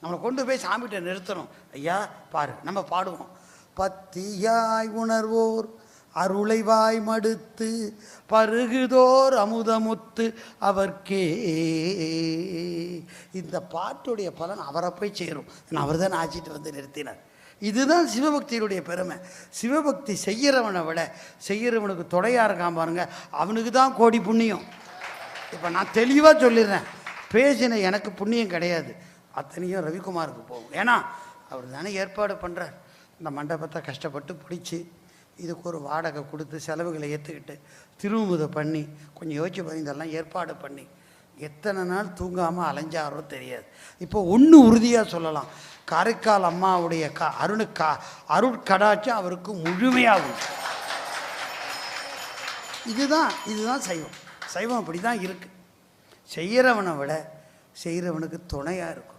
நம்மளை கொண்டு போய் சாமிகிட்ட நிறுத்தணும். ஐயா பாரு, நம்ம பாடுவோம், பத்தியாய் உணர்வோர் அருளைவாய் மடுத்து பருகுதோர் அமுதமுத்து அவர்க்கே. இந்த பாட்டுடைய பலன் அவரை போய் சேரும். அவர் தான் ஆச்சிட்டு வந்து நிறுத்தினார். இதுதான் சிவபக்தியினுடைய பெருமை. சிவபக்தி செய்கிறவனை விட செய்கிறவனுக்கு துணையாக இருக்கான் பாருங்க, அவனுக்கு தான் கோடி புண்ணியம். இப்போ நான் தெளிவாக சொல்லிடுறேன், பேசின எனக்கு புண்ணியம் கிடையாது, அத்தனையும் ரவிக்குமாருக்கு போகும். ஏன்னா அவர் தானே ஏற்பாடு பண்ணுறார். இந்த மண்டபத்தை கஷ்டப்பட்டு பிடிச்சி இதுக்கு ஒரு வாடகை கொடுத்து செலவுகளை ஏற்றுக்கிட்டு திருவுமுதை பண்ணி கொஞ்சம் யோசிச்சு பண்ணி இதெல்லாம் ஏற்பாடு பண்ணி எத்தனை நாள் தூங்காமல் அலைஞ்சாரோ தெரியாது. இப்போ ஒன்று உறுதியாக சொல்லலாம், காரைக்கால் அம்மாவுடைய அருட்கடாட்சம் அவருக்கு முழுமையாகும். இதுதான் சைவம். சைவம் அப்படி தான் இருக்குது. செய்கிறவனை விட செய்கிறவனுக்கு துணையாக இருக்கும்.